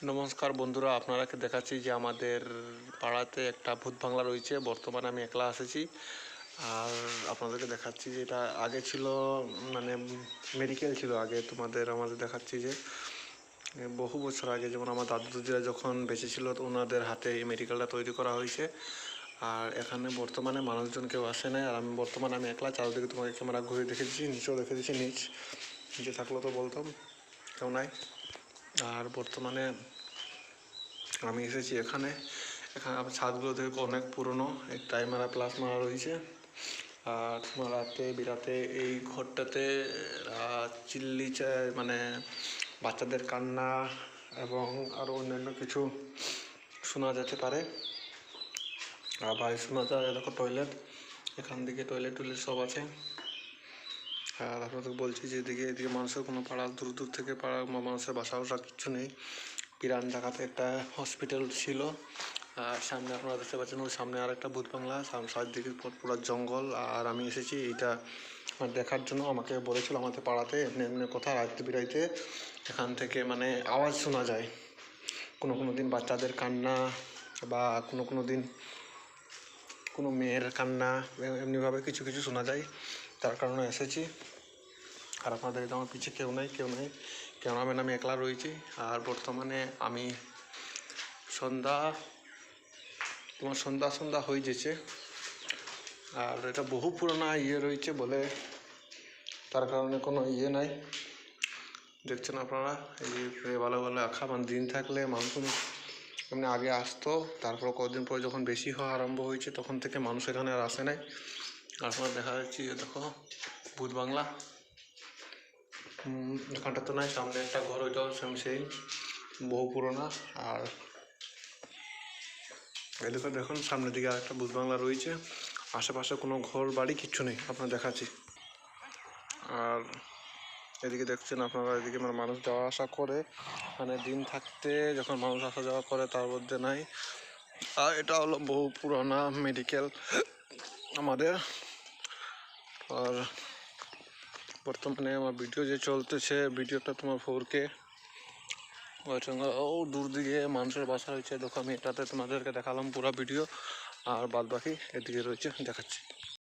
নমস্কার বন্ধুরা, আপনারাকে দেখাচ্ছি যে আমাদের পাড়াতে একটা ভূত বাংলা রয়েছে। বর্তমানে আমি একলা এসেছি আর আপনাদেরকে দেখাচ্ছি যে এটা আগে ছিল মানে মেডিকেল ছিল আগে। আমাদের দেখাচ্ছি যে বহু বছর আগে, যেমন আমার দাদু দিদিরা যখন বেঁচে ছিল তো ওনাদের হাতে এই মেডিকেলটা তৈরি করা হয়েছে। আর এখানে বর্তমানে মানুষজন কেউ আসে নাই। আর আমি একলা। চারদিকে তোমাকে ক্যামেরা ঘুরে দেখেছি, নিচেও দেখে দিচ্ছি। নিচে থাকলেও তো বলতাম, কেউ নাই। আর বর্তমানে আমি এসেছি এখানে আমার ছাদগুলো থেকে অনেক পুরনো, এক টাইমারা প্লাস মারা রয়েছে। আর তোমার রাতে বিরাতে এই ঘরটাতে চিল্লি মানে বাচ্চাদের কান্না এবং আরও অন্যান্য কিছু শোনা যেতে পারে। আর বাইরে শোনা যায় দেখো টয়লেট, এখান থেকে টয়লেট সব আছে। আর আপনাদের বলছি যে এদিকে মানুষের কোনো পাড়া দূর দূর থেকে মানুষের বাসা কিচ্ছু নেই। পিরান জায়গাতে একটা হসপিটাল ছিল। আর সামনে আপনারা দেখতে পাচ্ছেন ওই সামনে আর একটা ভূত বাংলা, চারদিকে পুরো জঙ্গল। আর আমি এসেছি এইটা দেখার জন্য। আমাকে বলেছিল আমাদের পাড়াতে এমনি কথা রাত্রে বিরাইতে এখান থেকে মানে আওয়াজ শোনা যায়। কোনো দিন বাচ্চাদের কান্না বা কোনো দিন কোনো মেয়ের কান্না, এমনিভাবে কিছু শোনা যায়। তার কারণে এসেছি। আর আপনাদের আমার পিছিয়ে কেউ নেই। ক্যামেরাম্যান আমি একলা রয়েছি। আর বর্তমানে আমি সন্ধ্যা হয়ে যেছে। আর এটা বহু পুরোনো রয়েছে বলে তার কারণে কোনো নাই। দেখছেন আপনারা এই ভালো আঁকা দিন থাকলে মানুষ এমনি আগে আসতো। তারপর কদিন পরে যখন বেশি হওয়া আরম্ভ হয়েছে তখন থেকে মানুষ এখানে আর আসে নাই। আপনারা দেখা যাচ্ছে যে দেখো ভূত বাংলা এখানটা তো নাই। সামনে একটা ঘর, ওইটাও সেই বহু পুরোনো। আর এদিকে দেখুন সামনের দিকে আরেকটা ভূত বাংলা রয়েছে। আশেপাশে কোনো ঘর বাড়ি কিচ্ছু নেই, আপনার দেখাচ্ছি। আর এদিকে দেখছেন আপনারা, এদিকে মানুষ যাওয়া আসা করে, মানে দিন থাকতে যখন মানুষ আসা যাওয়া করে তার মধ্যে নাই। আর এটা হলো বহু পুরানা মেডিকেল আমাদের। আর বর্তমানে আমার ভিডিও যে চলতেছে, ভিডিওটা তোমার 4K, ওই সঙ্গে দূর দিকে মানুষের বাসা রয়েছে। দেখো আমি এটাতে তোমাদেরকে দেখালাম পুরো ভিডিও। আর বাদ বাকি এদিকে রয়েছে, দেখাচ্ছি।